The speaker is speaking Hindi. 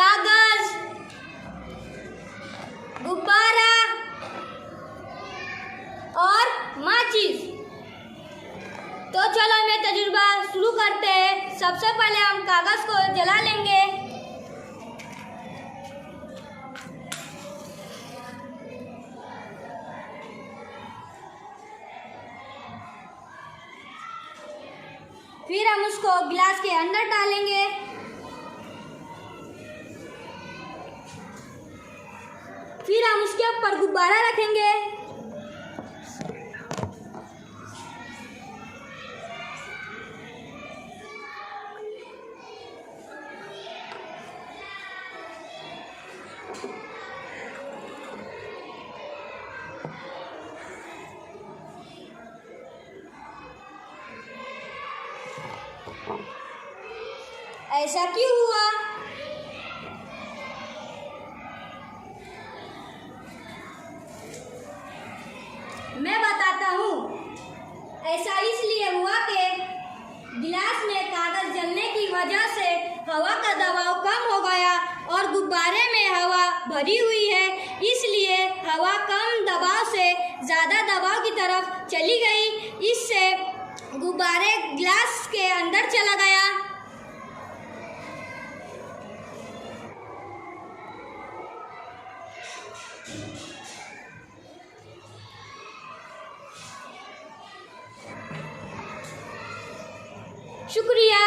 कागज, गुब्बारा और माचिस। तो चलो हमें तजुर्बा शुरू करते हैं। सबसे पहले हम कागज को जला लेंगे। फिर हम उसको गिलास के अंदर डालेंगे। फिर हम उसके ऊपर गुब्बारा रखेंगे। ऐसा क्यों हुआ? मैं बताता हूँ। ऐसा इसलिए हुआ कि गिलास में कागज जलने की वजह से हवा का दबाव कम हो गया और गुब्बारे में हवा भरी हुई है, इसलिए हवा कम दबाव से ज़्यादा दबाव की तरफ चली गई। इससे गुब्बारे गिलास के अंदर चला गया। शुक्रिया।